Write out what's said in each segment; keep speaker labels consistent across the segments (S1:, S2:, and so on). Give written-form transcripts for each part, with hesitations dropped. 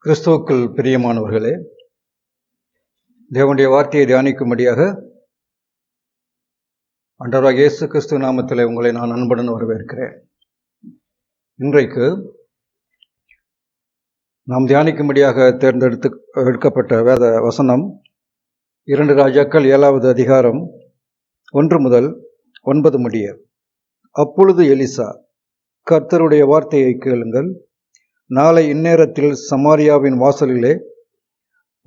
S1: கிறிஸ்துவுக்குள் பிரியமானவர்களே, தேவனுடைய வார்த்தையை தியானிக்கும்படியாக ஆண்டவராகிய இயேசு கிறிஸ்து நாமத்திலே உங்களை நான் அன்புடன் வரவேற்கிறேன். இன்றைக்கு நாம் தியானிக்கும்படியாக எடுக்கப்பட்ட வேத வசனம் 2 ராஜாக்கள் 7வது அதிகாரம் 1 முதல் 9 முடிய. அப்பொழுது எலிசா, கர்த்தருடைய வார்த்தையை கேளுங்கள். நாளை இந்நேரத்தில் சமாரியாவின் வாசலிலே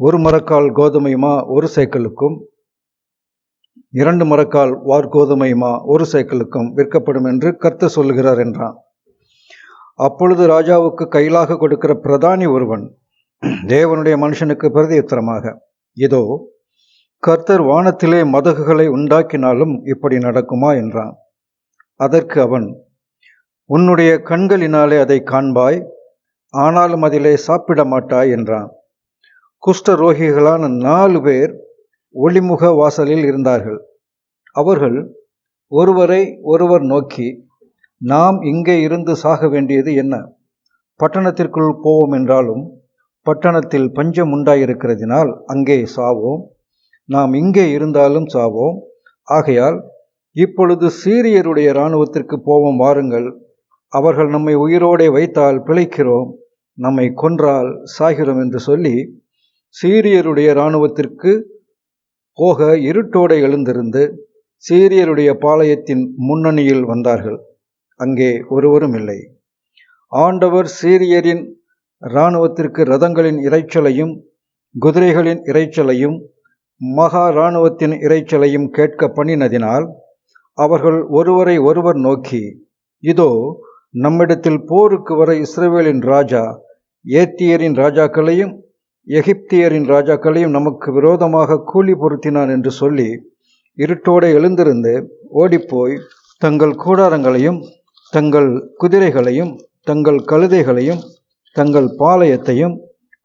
S1: 1 மரக்கால் கோதுமையுமா 1 சேக்கலுக்கும் 2 மரக்கால் வார்கோதுமையுமா 1 சேக்கலுக்கும் விற்கப்படும் என்று கர்த்தர் சொல்லுகிறார் என்றான். அப்பொழுது ராஜாவுக்கு கையிலாக கொடுக்கிற பிரதானி ஒருவன் தேவனுடைய மனுஷனுக்கு பிரதியுத்தரமாக, இதோ, கர்த்தர் வானத்திலே மதகுகளை உண்டாக்கினாலும் இப்படி நடக்குமா என்றான். அதற்கு அவன், உன்னுடைய கண்களினாலே அதை காண்பாய், ஆனாலும் அதிலே சாப்பிட மாட்டாய் என்றான். குஷ்டரோகிகளான 4 பேர் ஒளிமுக வாசலில் இருந்தார்கள். அவர்கள் ஒருவரை ஒருவர் நோக்கி, நாம் இங்கே இருந்து சாக வேண்டியது என்ன? பட்டணத்திற்குள் போவோம் என்றாலும் பட்டணத்தில் பஞ்சம் உண்டாயிருக்கிறதினால் அங்கே சாவோம். நாம் இங்கே இருந்தாலும் சாவோம். ஆகையால் இப்பொழுது சீரியருடைய இராணுவத்திற்கு போவோம் வாருங்கள். அவர்கள் நம்மை உயிரோடே வைத்தால் பிழைக்கிறோம், நம்மை கொன்றால் சாகிறோம் என்று சொல்லி சீரியருடைய இராணுவத்திற்கு போக இருட்டோடு எழுந்திருந்து சீரியருடைய பாளையத்தின் முன்னணியில் வந்தார்கள். அங்கே ஒருவரும் இல்லை. ஆண்டவர் சீரியரின் இராணுவத்திற்கு இரதங்களின் இரைச்சலையும் குதிரைகளின் இரைச்சலையும் மகா இராணுவத்தின் இரைச்சலையும் கேட்க பண்ணினதினால் அவர்கள் ஒருவரை ஒருவர் நோக்கி, இதோ, நம்மிடத்தில் போருக்கு வர இஸ்ரவேலின் ராஜா ஏத்தியரின் ராஜாக்களையும் எகிப்தியரின் ராஜாக்களையும் நமக்கு விரோதமாக கூலி பொருத்தினான் என்று சொல்லி இருட்டோடு எழுந்திருந்து ஓடிப்போய் தங்கள் கூடாரங்களையும் தங்கள் குதிரைகளையும் தங்கள் கழுதைகளையும் தங்கள் பாளையத்தையும்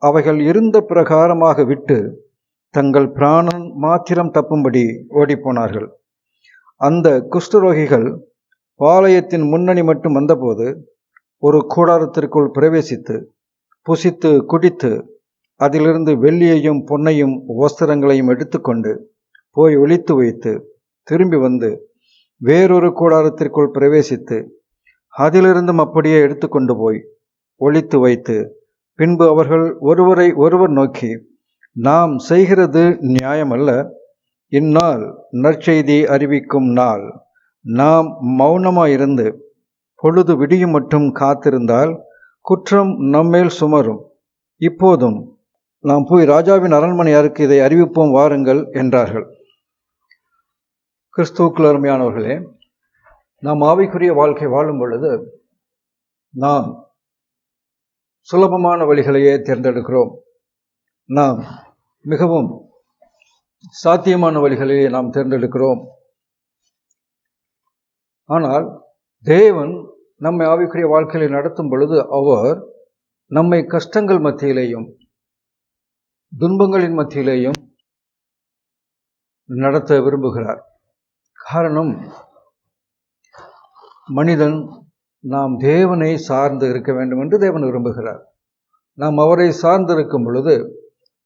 S1: அவைகள் இருந்த பிரகாரமாக விட்டு தங்கள் பிராணன் மாத்திரம் தப்பும்படி ஓடிப்போனார்கள். அந்த குஷ்டரோகிகள் பாளையத்தின் முன்னணி மட்டும் வந்தபோது ஒரு கூடாரத்திற்குள் பிரவேசித்து புசித்து குடித்து அதிலிருந்து வெள்ளியையும் பொன்னையும் வஸ்திரங்களையும் எடுத்துக்கொண்டு போய் ஒளித்து வைத்து திரும்பி வந்து வேறொரு கூடாரத்திற்குள் பிரவேசித்து அதிலிருந்தும் அப்படியே எடுத்துக்கொண்டு போய் ஒளித்து வைத்து பின்பு அவர்கள் ஒருவரை ஒருவர் நோக்கி, நாம் செய்கிறது நியாயமல்ல. இந்நாள் நற்செய்தி அறிவிக்கும் நாள். நாம் மௌனமாயிருந்து பொழுது விடியும் மட்டும் காத்திருந்தால் குற்றம் நம்மேல் சுமரும். இப்போதும் நாம் போய் ராஜாவின் அரண்மனையாருக்கு இதை அறிவிப்போம் வாருங்கள் என்றார்கள். கிறிஸ்துவுக்குள் அருமையானவர்களே, நாம் ஆவிக்குரிய வாழ்க்கை வாழும் பொழுது நாம் சுலபமான வழிகளையே தேர்ந்தெடுக்கிறோம். நாம் மிகவும் சாத்தியமான வழிகளையே நாம் தேர்ந்தெடுக்கிறோம். ஆனால் தேவன் நம்மை ஆவிக்குரிய வாழ்க்கையை நடத்தும் பொழுது அவர் நம்மை கஷ்டங்கள் மத்தியிலேயும் துன்பங்களின் மத்தியிலேயும் நடத்த விரும்புகிறார். காரணம், மனிதன் நாம் தேவனை சார்ந்து இருக்க வேண்டும் என்று தேவன் விரும்புகிறார். நாம் அவரை சார்ந்து இருக்கும் பொழுது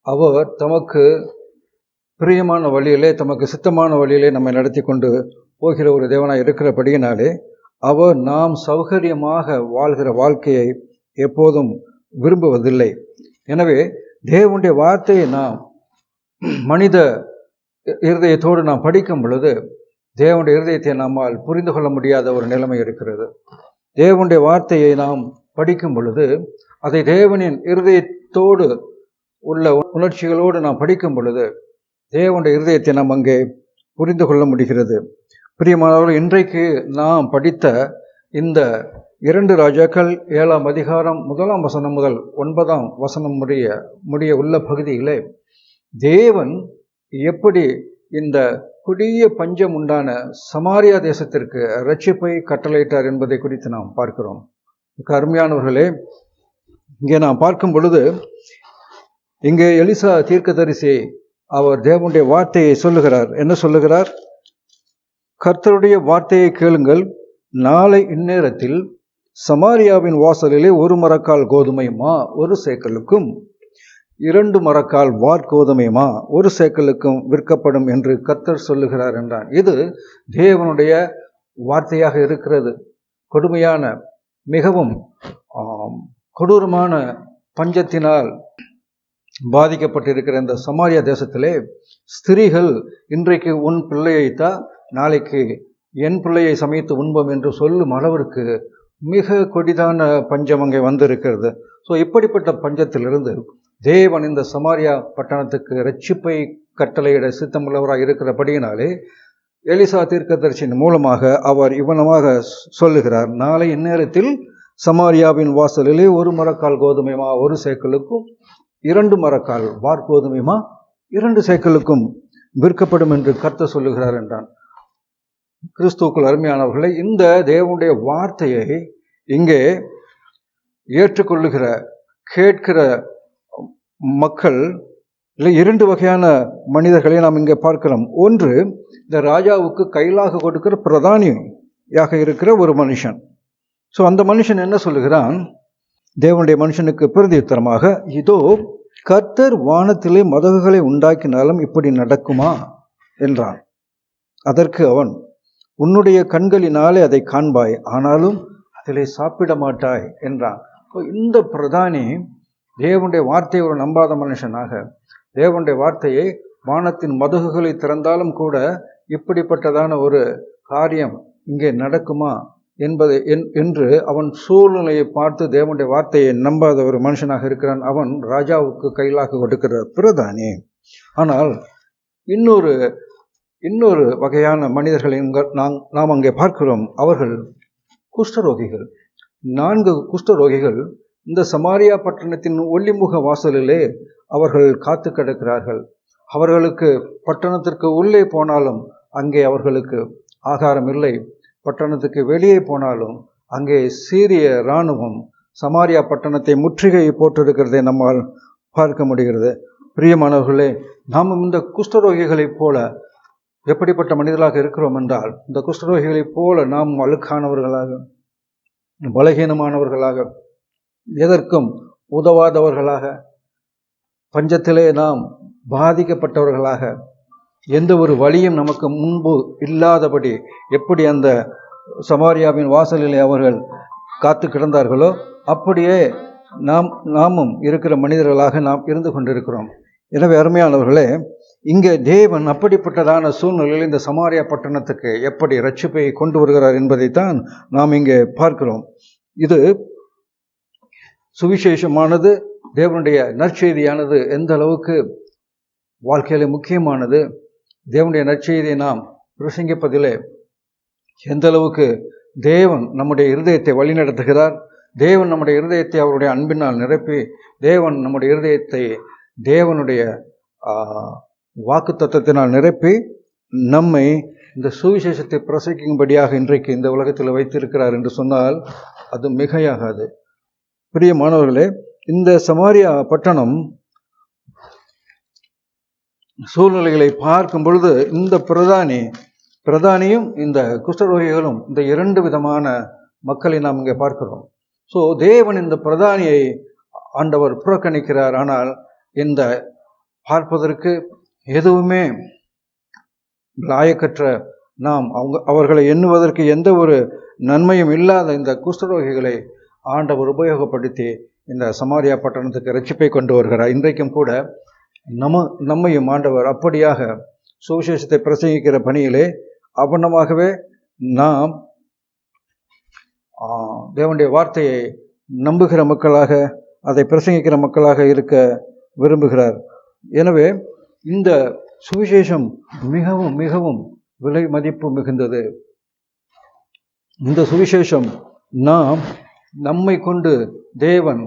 S1: அவர் தமக்கு பிரியமான வழியிலே தமக்கு சித்தமான வழியிலே நம்மை நடத்தி கொண்டு போகிற ஒரு தேவனாய் இருக்கிறபடியினாலே அவர் நாம் சௌகரியமாக வாழ்கிற வாழ்க்கையை எப்போதும் விரும்புவதில்லை. எனவே தேவனுடைய வார்த்தையை நாம் மனித இருதயத்தோடு நாம் படிக்கும் பொழுது தேவனுடைய இருதயத்தை நம்மால் புரிந்து கொள்ள முடியாத ஒரு நிலைமை இருக்கிறது. தேவனுடைய வார்த்தையை நாம் படிக்கும் பொழுது அதை தேவனின் இருதயத்தோடு உள்ள உணர்ச்சிகளோடு நாம் படிக்கும் பொழுது தேவனுடைய இருதயத்தை நாம் அங்கே புரிந்து கொள்ள முடிகிறது. பிரியமானவர்கள், இன்றைக்கு நாம் படித்த இந்த 2 ராஜாக்கள் 7ஆம் அதிகாரம் 1ஆம் வசனம் முதல் 9ஆம் வசனம் முடிய உள்ள பகுதியிலே தேவன் எப்படி இந்த கொடிய பஞ்சம் உண்டான சமாரியா தேசத்திற்கு இரட்சிப்பை கட்டளையிட்டார் என்பதை குறித்து நாம் பார்க்கிறோம். அருமையானவர்களே, இங்கே நாம் பார்க்கும் பொழுது இங்கே எலிசா தீர்க்கதரிசி அவர் தேவனுடைய வார்த்தையை சொல்லுகிறார். என்ன சொல்லுகிறார்? கர்த்தருடைய வார்த்தையை கேளுங்கள். நாளை இந்நேரத்தில் சமாரியாவின் வாசலிலே 1 மரக்கால் கோதுமையுமா 1 சேக்கலுக்கும் 2 மரக்கால் வார்கோதுமையுமா 1 சேக்கலுக்கும் விற்கப்படும் என்று கர்த்தர் சொல்லுகிறார் என்றான். இது தேவனுடைய வார்த்தையாக இருக்கிறது. கொடுமையான, மிகவும் கொடூரமான பஞ்சத்தினால் பாதிக்கப்பட்டிருக்கிற இந்த சமாரியா தேசத்திலே ஸ்திரீகள் இன்றைக்கு உன் பிள்ளையைத்தா நாளைக்கு என் பிள்ளையை சமைத்து உண்போம் என்று சொல்லும் அளவிற்கு மிக கொடிதான பஞ்சம் அங்கே வந்திருக்கிறது. ஸோ இப்படிப்பட்ட பஞ்சத்திலிருந்து தேவன் இந்த சமாரியா பட்டணத்துக்கு இரட்சிப்பை கட்டளையிட சித்தமுள்ளவராக இருக்கிறபடியினாலே எலிசா தீர்க்கதரிசியின் மூலமாக அவர் இவனமாக சொல்லுகிறார், நாளை இந்நேரத்தில் சமாரியாவின் வாசலிலே 1 மரக்கால் கோதுமையுமா 1 சேக்கலுக்கும் 2 மரக்கால் வார்கோதுமையுமா 2 சேக்கலுக்கும் விற்கப்படும் என்று கர்த்தர் சொல்லுகிறார் என்றான். கிறிஸ்துவுக்குள் அருமையானவர்களை, இந்த தேவனுடைய வார்த்தையை இங்கே ஏற்றுக்கொள்ளுகிற கேட்கிற மக்கள் 2 வகையான மனிதர்களை நாம் இங்கே பார்க்கிறோம். ஒன்று, இந்த ராஜாவுக்கு கைலாக கொடுக்கிற பிரதானியாக இருக்கிற ஒரு மனுஷன். ஸோ அந்த மனுஷன் என்ன சொல்லுகிறான்? தேவனுடைய மனுஷனுக்கு பிரதியுத்தரமாக, இதோ கர்த்தர் வானத்திலே மதகுகளை உண்டாக்கினாலும் இப்படி நடக்குமா என்றான். அதற்கு அவன், உன்னுடைய கண்களினாலே அதை காண்பாய், ஆனாலும் அதிலே சாப்பிட மாட்டாய் என்றான். இந்த பிரதானி தேவனுடைய வார்த்தையை ஒரு நம்பாத மனுஷனாக, தேவனுடைய வார்த்தையை வானத்தின் மதகுகளை திறந்தாலும் கூட இப்படிப்பட்டதான ஒரு காரியம் இங்கே நடக்குமா என்று அவன் சூழ்நிலையை பார்த்து தேவனுடைய வார்த்தையை நம்பாத ஒரு மனுஷனாக இருக்கிறான். அவன் ராஜாவுக்கு கைலாக கொடுக்கிற பிரதானி. ஆனால் இன்னொரு வகையான மனிதர்களை நாம் அங்கே பார்க்கிறோம். அவர்கள் குஷ்டரோகிகள். 4 குஷ்டரோகிகள் இந்த சமாரியா பட்டணத்தின் ஒல்லிமுக வாசலிலே அவர்கள் காத்து கிடக்கிறார்கள். அவர்களுக்கு பட்டணத்திற்கு உள்ளே போனாலும் அங்கே அவர்களுக்கு ஆகாரம் இல்லை. பட்டணத்துக்கு வெளியே போனாலும் அங்கே சீரிய இராணுவம் சமாரியா பட்டணத்தை முற்றுகை போட்டிருக்கிறதை நம்மால் பார்க்க முடிகிறது. பிரியமானவர்களே, நாம் இந்த குஷ்டரோகிகளைப் போல எப்படிப்பட்ட மனிதர்களாக இருக்கிறோம் என்றால், இந்த குஷ்டரோகிகளைப் போல நாம் அழுக்கானவர்களாக, பலகீனமானவர்களாக, எதற்கும் உதவாதவர்களாக, பஞ்சத்திலே நாம் பாதிக்கப்பட்டவர்களாக, எந்த ஒரு வழியும் நமக்கு முன்பு இல்லாதபடி எப்படி அந்த சமாரியாவின் வாசலிலே அவர்கள் காத்து கிடந்தார்களோ அப்படியே நாமும் இருக்கிற மனிதர்களாக நாம் இருந்து கொண்டிருக்கிறோம். எனவே அருமையானவர்களே, இங்கே தேவன் அப்படிப்பட்டதான சூழ்நிலையில் இந்த சமாரியா பட்டணத்துக்கு எப்படி இரட்சிப்பை கொண்டு வருகிறார் என்பதைத்தான் நாம் இங்கே பார்க்கிறோம். இது சுவிசேஷமானது, தேவனுடைய நற்செய்தியானது எந்த அளவுக்கு வாழ்க்கையில முக்கியமானது, தேவனுடைய நற்செய்தியை நாம் பிரசங்கிப்பதிலே எந்த அளவுக்கு தேவன் நம்முடைய இருதயத்தை வழிநடத்துகிறார், தேவன் நம்முடைய இருதயத்தை அவருடைய அன்பினால் நிரப்பி, தேவன் நம்முடைய இருதயத்தை தேவனுடைய வாக்கு தத்தத்தினால் நிரப்பி நம்மை இந்த சுவிசேஷத்தை பிரசங்கிக்கும்படியாக இன்றைக்கு இந்த உலகத்தில் வைத்திருக்கிறார் என்று சொன்னால் அது மிகையாகாது. பிரியமானவர்களே, இந்த சமாரியா பட்டணம் சூழ்நிலைகளை பார்க்கும் பொழுது இந்த பிரதானியும் இந்த குஷ்டரோகிகளும் இந்த 2 விதமான மக்களை நாம் இங்கே பார்க்கிறோம். ஸோ தேவன் இந்த பிரதானியை ஆண்டவர் புறக்கணிக்கிறார். ஆனால் இந்த பார்ப்பதற்கு எதுவுமே லாயக்கற்ற நாம் அவர்களை எண்ணுவதற்கு எந்த ஒரு நன்மையும் இல்லாத இந்த குஷ்டரோகிகளை ஆண்டவர் உபயோகப்படுத்தி இந்த சமாரியா பட்டணத்துக்கு இரட்சிப்பை கொண்டு வருகிறார். இன்றைக்கும் கூட நம்மையும் ஆண்டவர் அப்படியாக சுவிசேஷத்தை பிரசங்கிக்கிற பணியிலே அவனமாகவே நாம் தேவனுடைய வார்த்தையை நம்புகிற மக்களாக, அதை பிரசங்கிக்கிற மக்களாக இருக்க விரும்புகிறார். எனவே இந்த சுவிசேஷம் மிகவும் மிகவும் விலை மதிப்பு மிகுந்தது. இந்த சுவிசேஷம் நம்மை கொண்டு தேவன்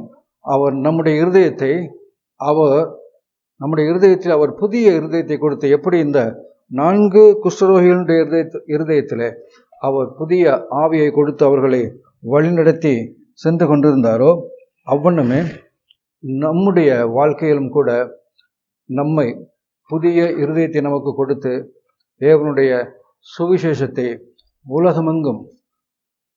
S1: நம்முடைய இருதயத்தில் அவர் புதிய இருதயத்தை கொடுத்து, எப்படி இந்த 4 குஷ்டரோகிகளுடைய இருதயத்தில் அவர் புதிய ஆவியை கொடுத்து அவர்களை வழிநடத்தி சென்று கொண்டிருந்தாரோ, அவ்வண்ணமே நம்முடைய வாழ்க்கையிலும் கூட நம்மை புதிய இருதயத்தை நமக்கு கொடுத்து தேவனுடைய சுவிசேஷத்தை உலகமெங்கும்,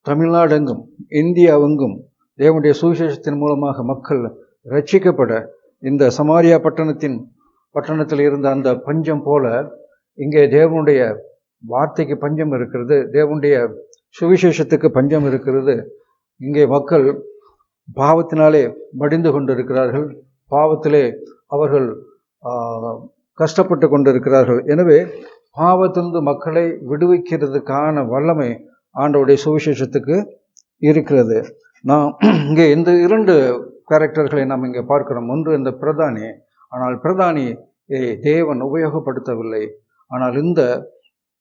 S1: தமிழ்நாடெங்கும், இந்தியாவெங்கும் தேவனுடைய சுவிசேஷத்தின் மூலமாக மக்கள் ரட்சிக்கப்பட இந்த சமாரியா பட்டணத்தில் இருந்த அந்த பஞ்சம் போல இங்கே தேவனுடைய வார்த்தைக்கு பஞ்சம் இருக்கிறது, தேவனுடைய சுவிசேஷத்துக்கு பஞ்சம் இருக்கிறது. இங்கே மக்கள் பாவத்தினாலே மடிந்து கொண்டிருக்கிறார்கள், பாவத்திலே அவர்கள் கஷ்டப்பட்டு கொண்டிருக்கிறார்கள். எனவே பாவத்திலிருந்து மக்களை விடுவிக்கிறதுக்கான வல்லமை ஆண்டவருடைய சுவிசேஷத்துக்கு இருக்கிறது. நாம் இங்கே இந்த 2 கேரக்டர்களை நாம் இங்கே பார்க்கிறோம். ஒன்று இந்த பிரதானி, ஆனால் பிரதானி தேவன் உபயோகப்படுத்தவில்லை. ஆனால் இந்த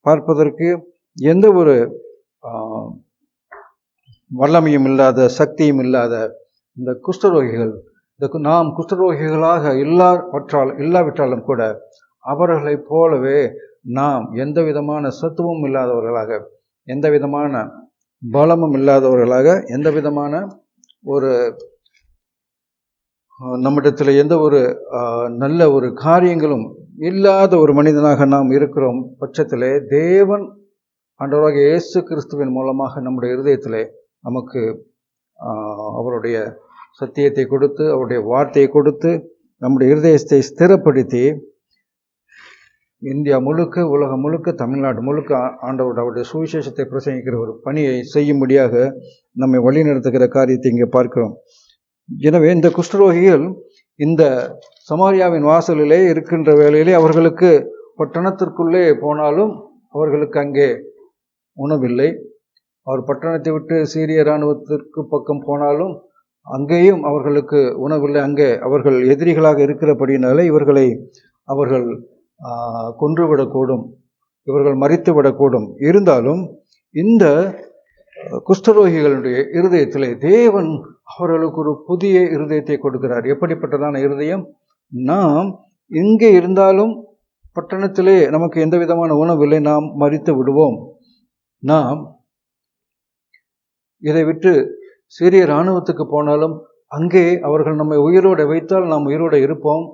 S1: பார்ப்பதற்கு எந்த ஒரு வல்லமையும் சக்தியும் இல்லாத இந்த குஷ்டரோகிகள், நாம் குஷ்டரோகிகளாக இல்லாவிட்டாலும் கூட அவர்களைப் போலவே நாம் எந்த விதமான சத்துவமும் இல்லாதவர்களாக, எந்த விதமான பலமும் இல்லாதவர்களாக, எந்த விதமான ஒரு நம்மிடத்தில் எந்த ஒரு நல்ல ஒரு காரியங்களும் இல்லாத ஒரு மனிதனாக நாம் இருக்கிறோம் பட்சத்திலே தேவன் ஆண்டவராகிய இயேசு கிறிஸ்துவின் மூலமாக நம்முடைய இருதயத்திலே நமக்கு அவருடைய சத்தியத்தை கொடுத்து, அவருடைய வார்த்தையை கொடுத்து, நம்முடைய இருதயத்தை ஸ்திரப்படுத்தி இந்தியா முழுக்க, உலகம் முழுக்க, தமிழ்நாடு முழுக்க அவருடைய சுவிசேஷத்தை பிரசங்கிக்கிற ஒரு பணியை செய்யும்படியாக நம்மை வழிநடத்துகிற காரியத்தை இங்கே பார்க்கிறோம். எனவே இந்த குஷ்டரோகிகள் இந்த சமாரியாவின் வாசலிலே இருக்கின்ற வேளையிலே அவர்களுக்கு பட்டணத்திற்குள்ளே போனாலும் அவர்களுக்கு அங்கே உணவில்லை. அவர் பட்டணத்தை விட்டு சீரிய இராணுவத்திற்கு பக்கம் போனாலும் அங்கேயும் அவர்களுக்கு உணவில்லை. அங்கே அவர்கள் எதிரிகளாக இருக்கிறபடினாலே இவர்களை அவர்கள் கொன்றுவிடக்கூடும், இவர்கள் மரித்துவிடக்கூடும். இருந்தாலும் இந்த குஷ்டரோகிகளுடைய இருதயத்திலே தேவன் அவர்களுக்கு ஒரு புதிய இருதயத்தை கொடுக்கிறார். எப்படிப்பட்டதான இருதயம்? நாம் இங்கே இருந்தாலும் பட்டணத்திலே நமக்கு எந்த விதமான உணவில்லை, நாம் மரித்து விடுவோம். நாம் இதை விட்டு சிறிய இராணுவத்துக்கு போனாலும் அங்கே அவர்கள் நம்மை உயிரோடு வைத்தால் நாம் உயிரோடு இருப்போம்,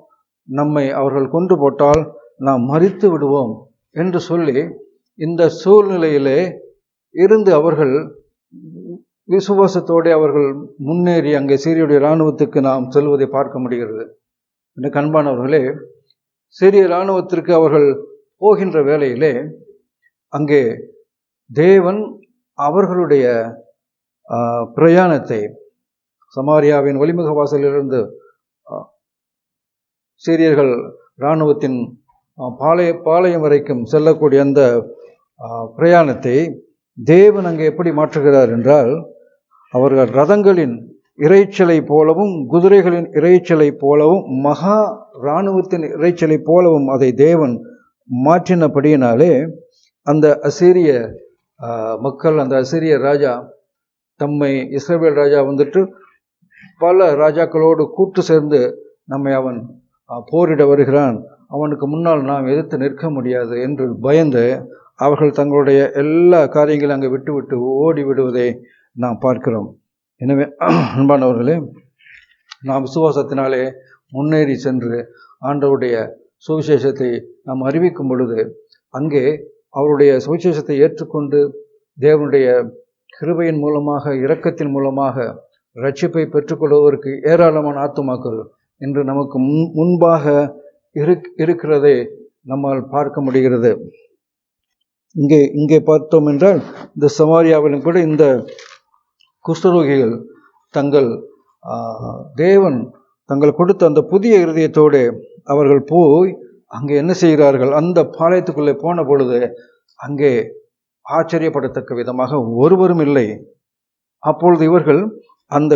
S1: நம்மை அவர்கள் கொன்று போட்டால் நாம் மரித்து விடுவோம் என்று சொல்லி இந்த சூழ்நிலையிலே இருந்து அவர்கள் விசுவாசத்தோடு அவர்கள் முன்னேறி அங்கே சீரியுடைய இராணுவத்துக்கு நாம் செல்வதை பார்க்க முடிகிறது. இந்த அன்பானவர்களே, சீரிய இராணுவத்திற்கு அவர்கள் போகின்ற வேளையிலே அங்கே தேவன் அவர்களுடைய பிரயாணத்தை சமாரியாவின் ஒலிமுக வாசலிலிருந்து சீரியர்கள் இராணுவத்தின் பாளையம் வரைக்கும் செல்லக்கூடிய அந்த பிரயாணத்தை தேவன் அங்கே எப்படி மாற்றுகிறார் என்றால், அவர்கள் ரதங்களின் இறைச்சலை போலவும் குதிரைகளின் இறைச்சலை போலவும் மகா இராணுவத்தின் இறைச்சலை போலவும் அதை தேவன் மாற்றினபடியினாலே அந்த அசீரிய மக்கள், அந்த அசீரிய ராஜா தம்மை இஸ்ரவேல் ராஜா வந்துட்டு பல ராஜாக்களோடு கூட்டு சேர்ந்து நம்மை அவன் போரிட வருகிறான், அவனுக்கு முன்னால் நாம் எதிர்த்து நிற்க முடியாது என்று பயந்து அவர்கள் தங்களுடைய எல்லா காரியங்களையும் அங்கே விட்டு ஓடி விடுவதை நாம் பார்க்கிறோம். எனவே அன்பானவர்களே, நாம் விசுவாசத்தினாலே முன்னேறி சென்று ஆண்டவருடைய சுவிசேஷத்தை நாம் அறிவிக்கும் பொழுது அங்கே அவருடைய சுவிசேஷத்தை ஏற்றுக்கொண்டு தேவனுடைய கிருபையின் மூலமாக, இரக்கத்தின் மூலமாக ரட்சிப்பை பெற்றுக்கொள்வதற்கு ஏராளமான ஆத்துமாக்கள் இன்று நமக்கு முன்பாக இருக்கிறதை நம்மால் பார்க்க முடிகிறது. இங்கே பார்த்தோம் என்றால் இந்த சமாரியாவிலும் கூட இந்த குஷ்டரோகிகள் தேவன் தங்கள் கொடுத்த அந்த புதிய இருதயத்தோடு அவர்கள் போய் அங்கே என்ன செய்கிறார்கள்? அந்த பாளையத்துக்குள்ளே போன பொழுது அங்கே ஆச்சரியப்படத்தக்க விதமாக ஒருவரும் இல்லை. அப்பொழுது இவர்கள் அந்த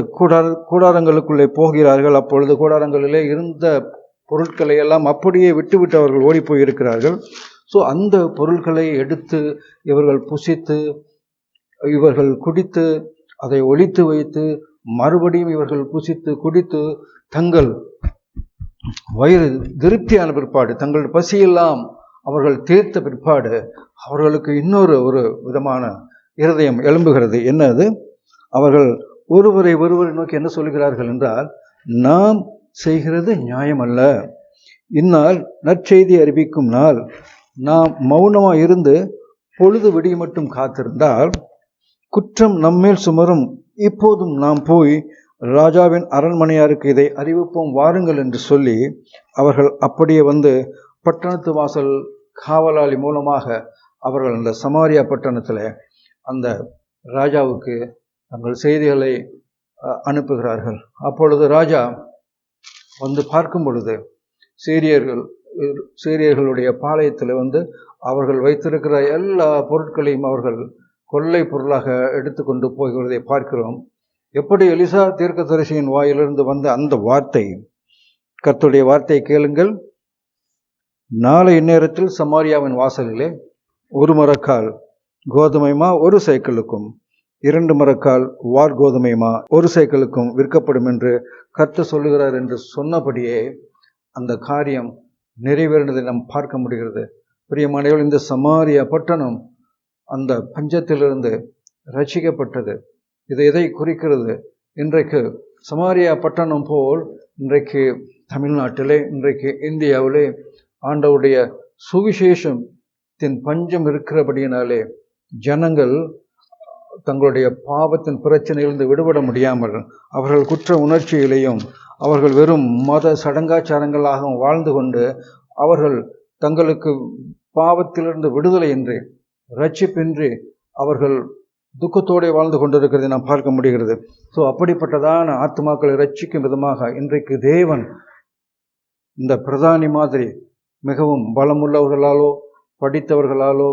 S1: கூடாரங்களுக்குள்ளே போகிறார்கள். அப்பொழுது கூடாரங்களிலே இருந்த பொருட்களை எல்லாம் அப்படியே விட்டுவிட்டு அவர்கள் ஓடி போயிருக்கிறார்கள். ஸோ அந்த பொருட்களை எடுத்து இவர்கள் புசித்து, இவர்கள் குடித்து, அதை ஒளித்து வைத்து, மறுபடியும் இவர்கள் புசித்து குடித்து தங்கள் வயிறு திருப்தியான பிற்பாடு, தங்கள் பசியெல்லாம் அவர்கள் தீர்த்த பிற்பாடு அவர்களுக்கு இன்னொரு விதமான இருதயம் எழும்புகிறது. என்னது? அவர்கள் ஒருவரை நோக்கி என்ன சொல்கிறார்கள் என்றால், நாம் செய்கிறது நியாயமல்ல. இந்நாள் நற்செய்தி அறிவிக்கும் நாள். நாம் மௌனமாக இருந்து பொழுது விடிய மட்டும் காத்திருந்தால் குற்றம் நம்மேல் சுமரும். இப்போதும் நாம் போய் ராஜாவின் அரண்மனையாருக்கு இதை அறிவிப்போம் வாருங்கள் என்று சொல்லி அவர்கள் அப்படியே வந்து பட்டணத்து வாசல் காவலாளி மூலமாக அவர்கள் அந்த சமாரியா பட்டணத்தில் அந்த ராஜாவுக்கு தங்கள் செய்திகளை அனுப்புகிறார்கள். அப்பொழுது ராஜா வந்து பார்க்கும் பொழுது சீரியர்களுடைய பாளையத்தில் வந்து அவர்கள் வைத்திருக்கிற எல்லா பொருட்களையும் அவர்கள் கொள்ளை பொருளாக எடுத்துக்கொண்டு போகிறதை பார்க்கிறோம். எப்படி எலிசா தீர்க்கதரிசியின் வாயிலிருந்து வந்த அந்த வார்த்தை, கர்த்தருடைய வார்த்தை கேளுங்கள், நாளை இந்நேரத்தில் சமாரியாவின் வாசலிலே 1 மரக்கால் கோதுமைமா 1 சேக்கலுக்கும் 2 மரக்கால் வார் கோதுமைமா 1 சேக்கலுக்கும் விற்கப்படும் என்று கர்த்தர் சொல்லுகிறார் என்று சொன்னபடியே அந்த காரியம் நிறைவேறினதை நாம் பார்க்க முடிகிறது. பிரியமானவர்களே, இந்த சமாரியா பட்டணம் அந்த பஞ்சத்திலிருந்து ரட்சிக்கப்பட்டது. இது எதை குறிக்கிறது? இன்றைக்கு சமாரியா பட்டணம் போல் இன்றைக்கு தமிழ்நாட்டிலே, இன்றைக்கு இந்தியாவிலே ஆண்டவருடைய சுவிசேஷத்தின் பஞ்சம் இருக்கிறபடியினாலே ஜனங்கள் தங்களுடைய பாவத்தின் பிரச்சனையிலிருந்து விடுபட முடியாமல் அவர்கள் குற்ற உணர்ச்சியிலையும் அவர்கள் வெறும் மத சடங்காச்சாரங்களாகவும் வாழ்ந்து கொண்டு அவர்கள் தங்களுக்கு பாவத்திலிருந்து விடுதலை இன்றி ரட்சிப்பின்றி அவர்கள் துக்கத்தோடு வாழ்ந்து கொண்டிருக்கிறதை நாம் பார்க்க முடிகிறது. ஸோ அப்படிப்பட்டதான ஆத்மாக்களை ரட்சிக்கும் விதமாக இன்றைக்கு தேவன் இந்த பிரதானி மாதிரி மிகவும் பலமுள்ளவர்களாலோ படித்தவர்களாலோ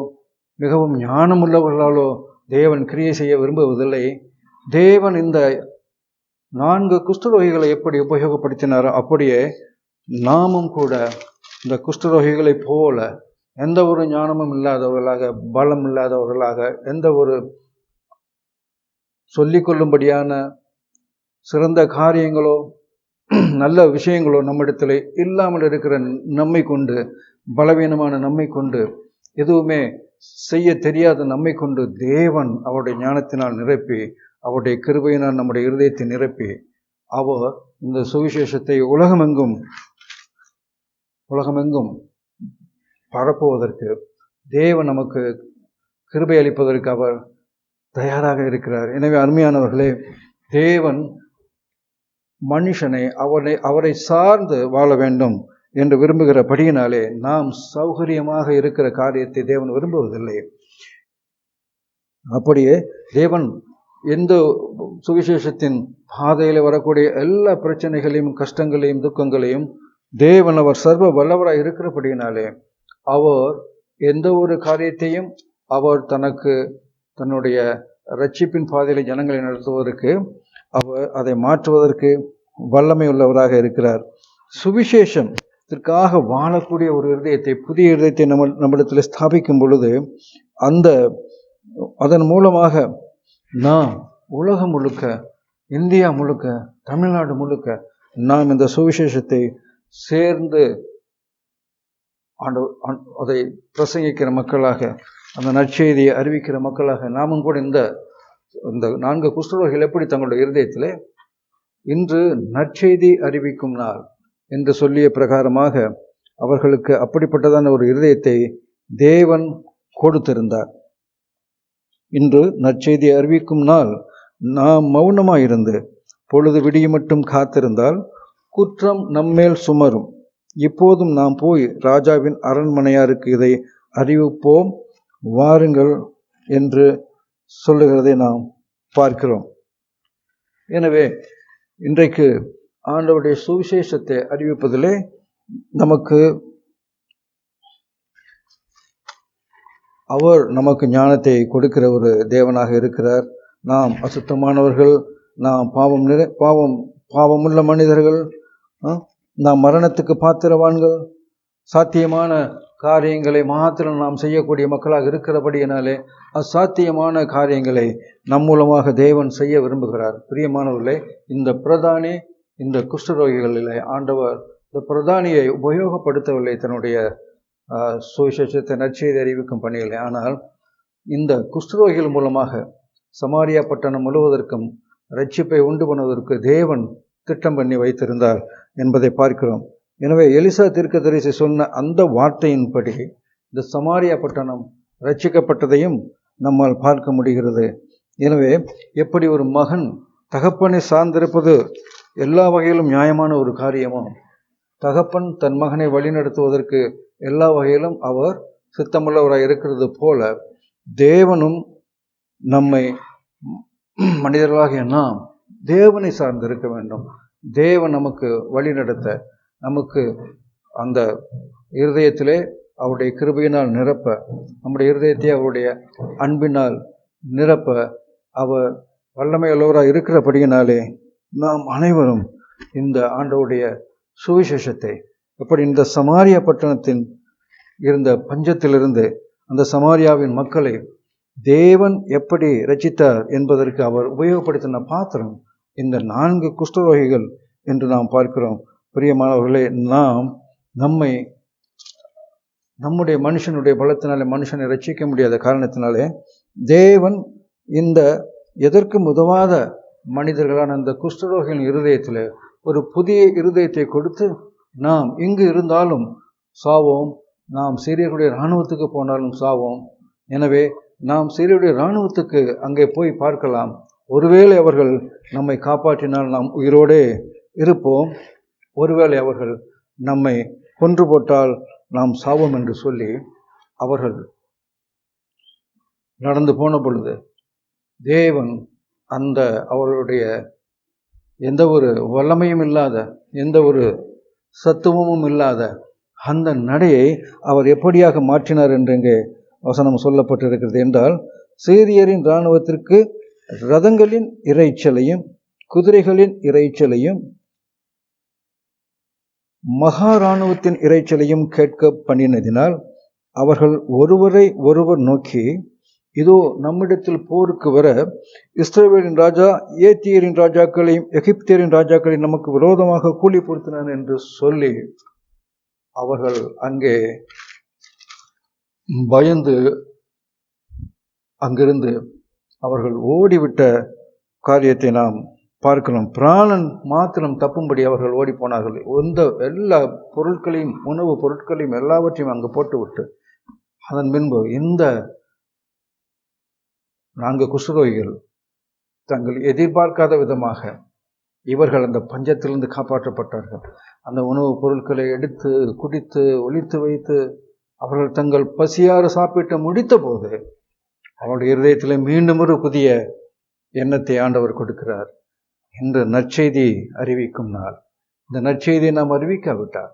S1: மிகவும் ஞானமுள்ளவர்களாலோ தேவன் கிரியை செய்ய விரும்புவதில்லை. தேவன் இந்த 4 குஷ்டரோகிகளை எப்படி உபயோகப்படுத்தினாரோ அப்படியே நாமும் கூட இந்த குஷ்டரோகிகளைப் போல எந்த ஒரு ஞானமும் இல்லாதவர்களாக, பலம் இல்லாதவர்களாக, எந்த ஒரு சொல்லிக்கொள்ளும்படியான சிறந்த காரியங்களோ நல்ல விஷயங்களோ நம்மிடத்தில் இல்லாமல் இருக்கிற நம்மை கொண்டு, பலவீனமான நம்மை கொண்டு, எதுவுமே செய்ய தெரியாத நம்மை கொண்டு தேவன் அவருடைய ஞானத்தினால் நிரப்பி, அவருடைய கிருபையினால் நம்முடைய இருதயத்தை நிரப்பி, அவர் இந்த சுவிசேஷத்தை உலகமெங்கும் பரப்புவதற்கு, தேவன் நமக்கு கிருபை அளிப்பதற்கு அவர் தயாராக இருக்கிறார். எனவே அருமையானவர்களே, தேவன் மனுஷனை அவரை சார்ந்து வாழ வேண்டும் என்று விரும்புகிறபடியினாலே நாம் சௌகரியமாக இருக்கிற காரியத்தை தேவன் விரும்புவதில்லை. அப்படியே தேவன் எந்த சுவிசேஷத்தின் பாதையில் வரக்கூடிய எல்லா பிரச்சனைகளையும், கஷ்டங்களையும், துக்கங்களையும் தேவன் அவர் சர்வ வல்லவராக இருக்கிறபடியினாலே அவர் எந்த ஒரு காரியத்தையும் அவர் தன்னுடைய ரட்சிப்பின் பாதையில் ஜனங்களை நடத்துவதற்கு, அவர் அதை மாற்றுவதற்கு வல்லமை உள்ளவராக இருக்கிறார். சுவிசேஷத்திற்காக வாழக்கூடிய ஒரு இருதயத்தை, புதிய இருதயத்தை நம்மிடத்தில் ஸ்தாபிக்கும் பொழுது அதன் மூலமாக நாம் உலகம் முழுக்க, இந்தியா முழுக்க, தமிழ்நாடு முழுக்க நாம் இந்த சுவிசேஷத்தை சேர்ந்து அதை பிரசங்கிக்கிற மக்களாக, அந்த நற்செய்தியை அறிவிக்கிற மக்களாக நாமும் கூட இந்த 4 குஷ்டரோகிகள் எப்படி தங்களுடைய இருதயத்தில் இன்று நற்செய்தி அறிவிக்கும் நாள் என்று சொல்லிய பிரகாரமாக அவர்களுக்கு அப்படிப்பட்டதான ஒரு இருதயத்தை தேவன் கொடுத்திருந்தார். இன்று நற்செய்தி அறிவிக்கும் நாள் நாம் மௌனமாயிருந்து பொழுது விடிய மட்டும் காத்திருந்தால் குற்றம் நம்மேல் சுமரும். இப்போதும் நாம் போய் ராஜாவின் அரண்மனையாருக்கு இதை அறிவிப்போம் வாருங்கள் என்று சொல்லுகிறதை நாம் பார்க்கிறோம். எனவே இன்றைக்கு ஆண்டவருடைய சுவிசேஷத்தை அறிவிப்பதிலே அவர் நமக்கு ஞானத்தை கொடுக்கிற ஒரு தேவனாக இருக்கிறார். நாம் அசுத்தமானவர்கள், நாம் பாவமுள்ள மனிதர்கள், நாம் மரணத்துக்கு பாத்திரவான்கள், சாத்தியமான காரியங்களை மாத்திரம் நாம் செய்யக்கூடிய மக்களாக இருக்கிறபடியினாலே அசாத்தியமான காரியங்களை நம் மூலமாக தேவன் செய்ய விரும்புகிறார். பிரியமானவர்களே, இந்த குஷ்டரோகிகளிலே ஆண்டவர் இந்த பிரதானியை உபயோகப்படுத்தவில்லை தன்னுடைய சுவிசேஷத்தை நற்செய்தி அறிவிக்கும் பணிகளை. ஆனால் இந்த குஷ்டரோகிகள் மூலமாக சமாரியா பட்டணம் முழுவதற்கும் ரட்சிப்பை உண்டு பண்ணுவதற்கு தேவன் திட்டம் பண்ணி வைத்திருந்தார் என்பதை பார்க்கிறோம். எனவே எலிசா தீர்க்கதரிசி சொன்ன அந்த வார்த்தையின்படி இந்த சமாரியா பட்டணம் ரட்சிக்கப்பட்டதையும் நம்மால் பார்க்க முடிகிறது. எனவே எப்படி ஒரு மகன் தகப்பனை சார்ந்திருப்பது எல்லா வகையிலும் நியாயமான ஒரு காரியமும், தகப்பன் தன் மகனை வழிநடத்துவதற்கு எல்லா வகையிலும் அவர் சித்தமுள்ளவராக இருக்கிறது போல, தேவனும் நம்மை மனிதர்களாகிய நாம் தேவனை சார்ந்து இருக்க வேண்டும். தேவன் நமக்கு வழி நடத்த, நமக்கு அந்த இருதயத்திலே அவருடைய கிருபையினால் நிரப்ப, நம்முடைய இருதயத்தை அவருடைய அன்பினால் நிரப்ப அவர் வல்லமையுள்ளவராக இருக்கிறபடியினாலே நாம் அனைவரும் இந்த ஆண்டவருடைய சுவிசேஷத்தை, எப்படி இந்த சமாரியா பட்டணத்தின் இருந்த பஞ்சத்திலிருந்து அந்த சமாரியாவின் மக்களை தேவன் எப்படி ரட்சித்தார் என்பதற்கு அவர் உபயோகப்படுத்தின பாத்திரம் இந்த 4 குஷ்டரோகிகள் என்று நாம் பார்க்கிறோம். பிரியமானவர்களே, நாம் நம்முடைய மனுஷனுடைய பலத்தினாலே மனுஷனை ரட்சிக்க முடியாத காரணத்தினாலே தேவன் இந்த எதற்கும் உதவாத மனிதர்களான அந்த குஷ்டரோகிகளின் இருதயத்தில் ஒரு புதிய இருதயத்தை கொடுத்து, நாம் இங்கு இருந்தாலும் சாவோம், நாம் சீரியர்களுடைய இராணுவத்துக்கு போனாலும் சாவோம், எனவே நாம் சீரியருடைய இராணுவத்துக்கு அங்கே போய் பார்க்கலாம், ஒருவேளை அவர்கள் நம்மை காப்பாற்றினால் நாம் உயிரோடே இருப்போம், ஒருவேளை அவர்கள் நம்மை கொன்று போட்டால் நாம் சாவோம் என்று சொல்லி அவர்கள் நடந்து போன பொழுது தேவன் அந்த அவர்களுடைய எந்த ஒரு வல்லமையும் இல்லாத, எந்த ஒரு சத்துவமும் இல்லாத அந்த நடையை அவர் எப்படியாக மாற்றினார் என்று இங்கே வசனம் சொல்லப்பட்டிருக்கிறது என்றால், சீரியரின் இராணுவத்திற்கு ரதங்களின் இரைச்சலையும் குதிரைகளின் இரைச்சலையும் மகா இராணுவத்தின் இரைச்சலையும் கேட்க பண்ணினதினால் அவர்கள் ஒருவரை ஒருவர் நோக்கி, இதோ நம்மிடத்தில் போருக்கு வர இஸ்ரவேலின் ராஜா ஏத்தியரின் ராஜாக்களையும் எகிப்தியரின் ராஜாக்களையும் நமக்கு விரோதமாக கூலி பொருத்தினான் என்று சொல்லி அவர்கள் அங்கே பயந்து அங்கிருந்து அவர்கள் ஓடிவிட்ட காரியத்தை நாம் பார்க்கிறோம். பிராணன் மாத்திரம் தப்பும்படி அவர்கள் ஓடி போனார்கள். எல்லா பொருட்களையும், உணவு பொருட்களையும் எல்லாவற்றையும் அங்கு போட்டுவிட்டு அதன் பின்பு இந்த 4 குஷ்டரோகிகள் தங்கள் எதிர்பார்க்காத விதமாக இவர்கள் அந்த பஞ்சத்திலிருந்து காப்பாற்றப்பட்டார்கள். அந்த உணவுப் பொருட்களை எடுத்து குடித்து ஒளித்து வைத்து அவர்கள் தங்கள் பசியாறு சாப்பிட்டு முடித்த போது அவருடைய இருதயத்தில் மீண்டும் ஒரு புதிய எண்ணத்தை ஆண்டவர் கொடுக்கிறார். இன்று நற்செய்தி அறிவிக்கும் நாள். இந்த செய்தியை நாம் அறிவிக்காவிட்டால்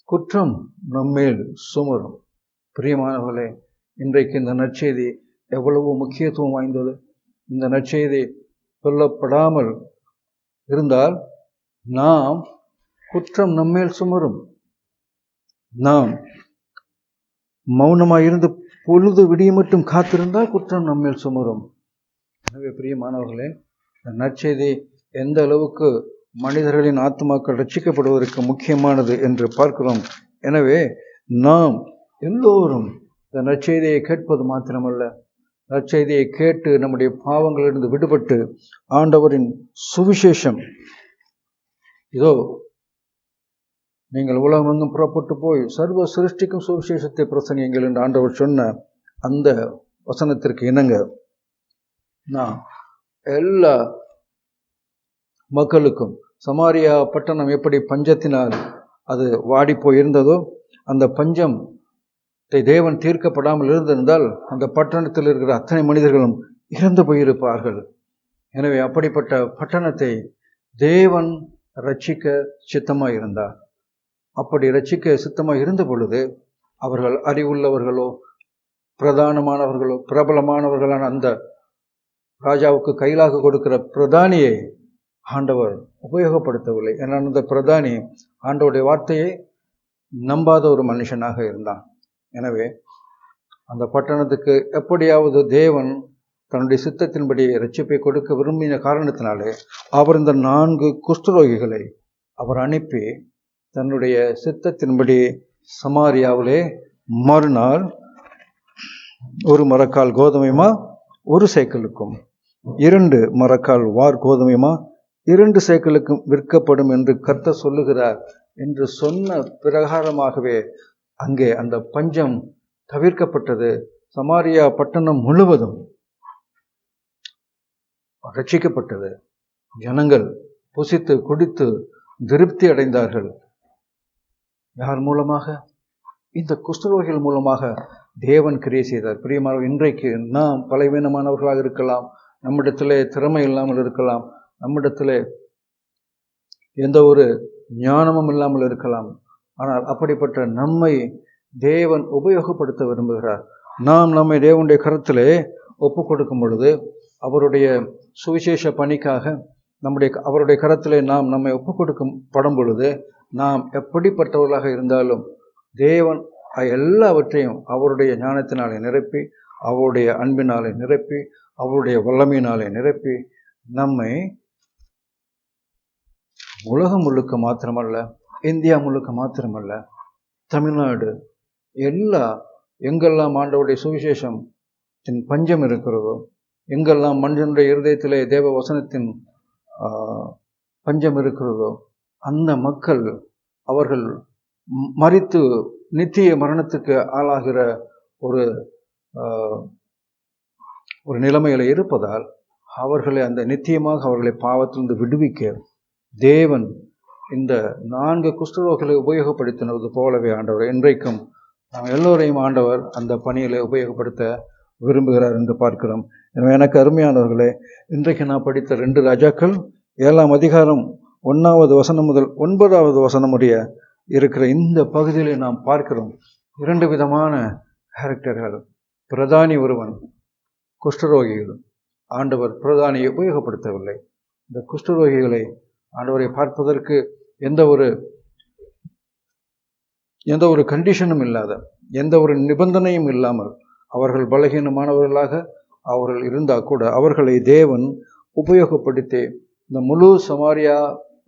S1: குற்றம் நம்மேல் சுமரும். பிரியமானவர்களே, இன்றைக்கு இந்த நற்செய்தி எவ்வளவு முக்கியத்துவம் வாய்ந்தது. இந்த நற்செய்தி சொல்லப்படாமல் இருந்தால் நாம் குற்றம் நம்மேல் சுமரும். நாம் மௌனமாக இருந்து பொழுது விடிய மட்டும் காத்திருந்தால் குற்றம் நம்மேல் சுமரும். எனவே பிரியமானவர்களே, இந்த நற்செய்தி எந்த அளவுக்கு மனிதர்களின் ஆத்மாக்கள் ரட்சிக்கப்படுவதற்கு முக்கியமானது என்று பார்க்கிறோம். எனவே நாம் எல்லோரும் இந்த நற்செய்தியை கேட்பது மாத்திரமல்ல, நற்செய்தியை கேட்டு நம்முடைய பாவங்களிலிருந்து விடுபட்டு ஆண்டவரின் சுவிசேஷம், இதோ நீங்கள் உலகமெங்கும் புறப்பட்டு போய் சர்வ சிருஷ்டிக்கும் சுவிசேஷத்தை பிரசங்கியுங்கள் என்று ஆண்டவர் சொன்ன அந்த வசனத்திற்கு இணங்க நான் எல்லா மக்களுக்கும், சமாரியா பட்டணம் எப்படி பஞ்சத்தினால் அது வாடி போயிருந்ததோ, அந்த பஞ்சத்தை தேவன் தீர்க்கப்படாமல் இருந்திருந்தால் அந்த பட்டணத்தில் இருக்கிற அத்தனை மனிதர்களும் இறந்து போயிருப்பார்கள். எனவே அப்படிப்பட்ட பட்டணத்தை தேவன் ரட்சிக்க சித்தமாக இருந்தார். அப்படி ரட்சிக்க சித்தமாக இருந்த பொழுது அவர்கள் அறிவுள்ளவர்களோ பிரதானமானவர்களோ பிரபலமானவர்களான அந்த ராஜாவுக்கு கையிலாக கொடுக்கிற பிரதானியை ஆண்டவர் உபயோகப்படுத்தவில்லை. ஏன்னா அந்த பிரதானி ஆண்டவருடைய வார்த்தையை நம்பாத ஒரு மனுஷனாக இருந்தான். எனவே அந்த பட்டணத்துக்கு எப்படியாவது தேவன் தன்னுடைய சித்தத்தின்படி ரட்சிப்பை கொடுக்க விரும்பின காரணத்தினாலே அவர் இந்த 4 குஷ்டரோகிகளை அவர் அனுப்பி தன்னுடைய சித்தத்தின்படி சமாரியாவிலே மறுநாள் 1 மரக்கால் கோதுமைமா 1 சேக்கலுக்கும் 2 மரக்கால் வார் கோதுமைமா 2 சேக்கலுக்கும் விற்கப்படும் என்று கர்த்தர் சொல்லுகிறார் என்று சொன்ன பிரகாரமாகவே அங்கே அந்த பஞ்சம் தவிர்க்கப்பட்டது. சமாரியா பட்டணம் முழுவதும் ரட்சிக்கப்பட்டது. ஜனங்கள் புசித்து குடித்து திருப்தி அடைந்தார்கள். யார் மூலமாக? இந்த குஷ்டரோகிகள் மூலமாக தேவன் கிரியை செய்தார். பிரியமானவர், இன்றைக்கு நாம் பலவீனமானவர்களாக இருக்கலாம், நம்மிடத்திலே திறமை இல்லாமல் இருக்கலாம், நம்மிடத்திலே எந்த ஒரு ஞானமும் இல்லாமல் இருக்கலாம். ஆனால் அப்படிப்பட்ட நம்மை தேவன் உபயோகப்படுத்த விரும்புகிறார். நாம் நம்மை தேவனுடைய கரத்திலே ஒப்பு கொடுக்கும் பொழுது, அவருடைய சுவிசேஷ பணிக்காக அவருடைய கரத்திலே நாம் நம்மை ஒப்பு கொடுக்கும் படும் பொழுது, நாம் எப்படிப்பட்டவர்களாக இருந்தாலும் தேவன் எல்லாவற்றையும் அவருடைய ஞானத்தினாலே நிரப்பி, அவருடைய அன்பினாலே நிரப்பி, அவருடைய வல்லமையினாலே நிரப்பி, நம்மை உலகம் முழுக்க மாத்திரமல்ல, இந்தியா முழுக்க மாத்திரமல்ல, தமிழ்நாடு எங்கெல்லாம் ஆண்டவருடைய சுவிசேஷம் பஞ்சம் இருக்கிறதோ, எங்கெல்லாம் மனிதனுடைய இருதயத்திலே தேவ வசனத்தின் பஞ்சம் இருக்கிறதோ, அந்த மக்கள் அவர்கள் மரித்து நித்திய மரணத்துக்கு ஆளாகிற ஒரு நிலைமையில இருப்பதால் அவர்களை அந்த நித்தியமாக அவர்களை பாவத்திலிருந்து விடுவிக்க தேவன் இந்த 4 குஷ்டரோகிகளை உபயோகப்படுத்தினது போலவே ஆண்டவர் இன்றைக்கும் நாம் எல்லோரையும் ஆண்டவர் அந்த பணிகளை உபயோகப்படுத்த விரும்புகிறார் என்று பார்க்கிறோம். எனவே எனக்கு அருமையானவர்களே, இன்றைக்கு நான் படித்த 2 ராஜாக்கள் 7ஆம் அதிகாரம் 1வது வசனம் முதல் 9வது வசனம் முடிய இருக்கிற இந்த பகுதியிலே நாம் பார்க்கிறோம் 2 விதமான கேரக்டர்கள். பிரதானி ஒருவன், குஷ்டரோகிகள். ஆண்டவர் பிரதானியை உபயோகப்படுத்தவில்லை. இந்த குஷ்டரோகிகளை ஆண்டவரை பார்ப்பதற்கு எந்த ஒரு கண்டிஷனும் இல்லாத, எந்த ஒரு நிபந்தனையும் இல்லாமல் அவர்கள் பலகீனமானவர்களாக அவர்கள் இருந்தால் கூட அவர்களை தேவன் உபயோகப்படுத்தி இந்த முழு சமாரியா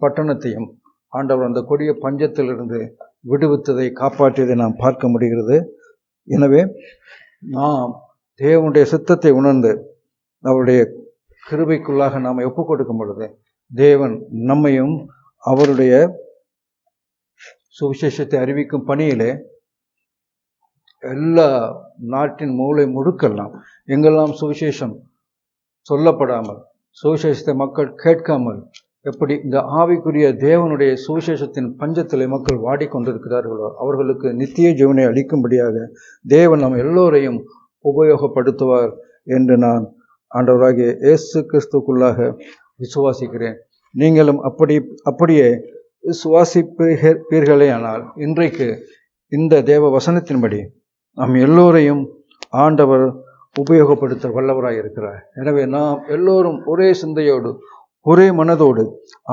S1: பட்டணத்தையும் ஆண்டவர் அந்த கொடிய பஞ்சத்திலிருந்து விடுவித்ததை, காப்பாற்றியதை நாம் பார்க்க முடிகிறது. எனவே நாம் தேவனுடைய சித்தத்தை உணர்ந்து அவருடைய கிருபைக்குள்ளாக நாம் ஒப்புக் கொடுக்கும் பொழுது தேவன் நம்மையும் அவருடைய சுவிசேஷத்தை அறிவிக்கும் பணியிலே எல்லா நாட்டின் மூலை முடுக்கெல்லாம் எங்கெல்லாம் சுவிசேஷம் சொல்லப்படாமல், சுவிசேஷத்தை மக்கள் கேட்காமல், எப்படி இந்த ஆவிக்குரிய தேவனுடைய சுவிசேஷத்தின் பஞ்சத்திலே மக்கள் வாடிக்கொண்டிருக்கிறார்களோ அவர்களுக்கு நித்திய ஜீவனை அளிக்கும்படியாக தேவன் நம் எல்லோரையும் உபயோகப்படுத்துவார் என்று நான் ஆண்டவராகிய இயேசு கிறிஸ்துக்குள்ளாக விசுவாசிக்கிறேன். நீங்களும் அப்படியே விசுவாசிப்பீர்களே ஆனால் இன்றைக்கு இந்த தேவ வசனத்தின்படி நாம் எல்லோரையும் ஆண்டவர் உபயோகப்படுத்த வல்லவராய் இருக்கிறார். எனவே நாம் எல்லோரும் ஒரே சிந்தையோடு ஒரே மனதோடு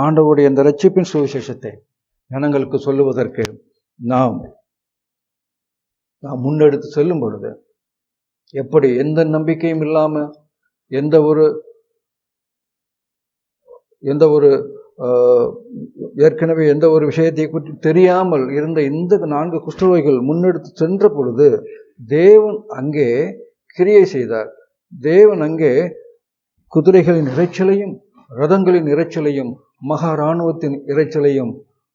S1: ஆண்டவருடைய இந்த இரட்சிப்பின் சுவிசேஷத்தை ஜனங்களுக்கு சொல்லுவதற்கு நாம் முன்னெடுத்து செல்லும் பொழுது, எப்படி எந்த நம்பிக்கையும் இல்லாமல் ஏற்கனவே எந்த ஒரு விஷயத்தை பற்றி தெரியாமல் இருந்த இந்த 4 குஷ்டரோகிகள் முன்னெடுத்து சென்ற பொழுது தேவன் அங்கே கிரியை செய்தார். தேவன் அங்கே குதிரைகளின் இரைச்சலையும் ரதங்களின் இரைச்சலையும் மகா இராணுவத்தின் இரைச்சலையும்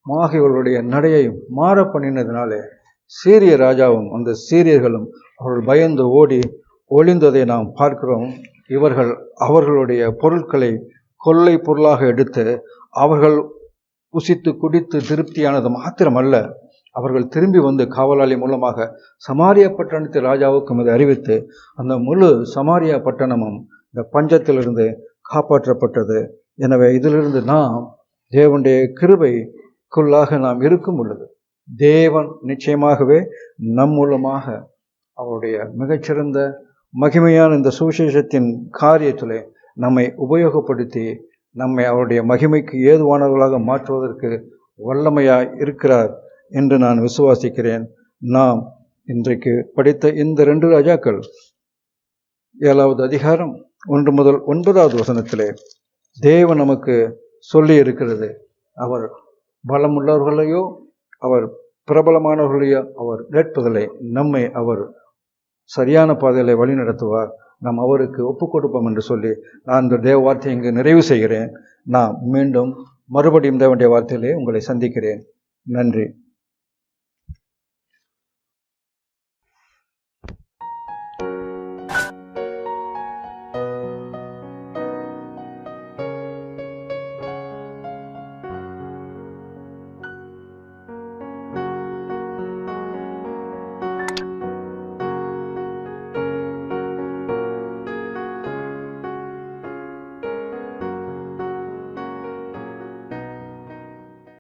S1: மாகியவர்களுடைய நடையையும் மாற பண்ணினதினாலே சீரிய ராஜாவும் அந்த சீரியர்களும் அவர்கள் பயந்து ஓடி ஒளிந்ததை நாம் பார்க்கிறோம். இவர்கள் அவர்களுடைய பொருட்களை கொள்ளை பொருளாக எடுத்து அவர்கள் புசித்து குடித்து திருப்தியானது மாத்திரமல்ல, அவர்கள் திரும்பி வந்து காவலாளி மூலமாக சமாரியா பட்டணத்தை ராஜாவுக்கும் அதை அறிவித்து அந்த முழு சமாரியா பட்டணமும் இந்த பஞ்சத்திலிருந்து காப்பாற்றப்பட்டது. எனவே இதிலிருந்து நாம் தேவனுடைய கிருபைக்குள்ளாக நாம் இருக்கும் பொழுது தேவன் நிச்சயமாகவே நம் மூலமாக அவருடைய மிகச்சிறந்த மகிமையான இந்த சுவிசேஷத்தின் காரியத்திலே நம்மை உபயோகப்படுத்தி நம்மை அவருடைய மகிமைக்கு ஏதுவானவர்களாக மாற்றுவதற்கு வல்லமையாய் இருக்கிறார் என்று நான் விசுவாசிக்கிறேன். நாம் இன்றைக்கு படித்த இந்த 2 ராஜாக்கள் 7வது அதிகாரம் 1 முதல் 9வது வசனத்திலே தேவன் நமக்கு சொல்லி இருக்கிறது. அவர் பலமுள்ளவர்களையோ அவர் பிரபலமானவர்களையோ அவர் கேட்பதில்லை. நம்மை அவர் சரியான பாதையிலே வழி நடத்துவார். நாம் அவருக்கு ஒப்புக் கொடுப்போம் என்று சொல்லி நான் இந்த தேவ வார்த்தையை இங்கு நிறைவு செய்கிறேன். நான் மீண்டும் மறுபடியும் தேவனுடைய வார்த்தையிலே உங்களை சந்திக்கிறேன். நன்றி.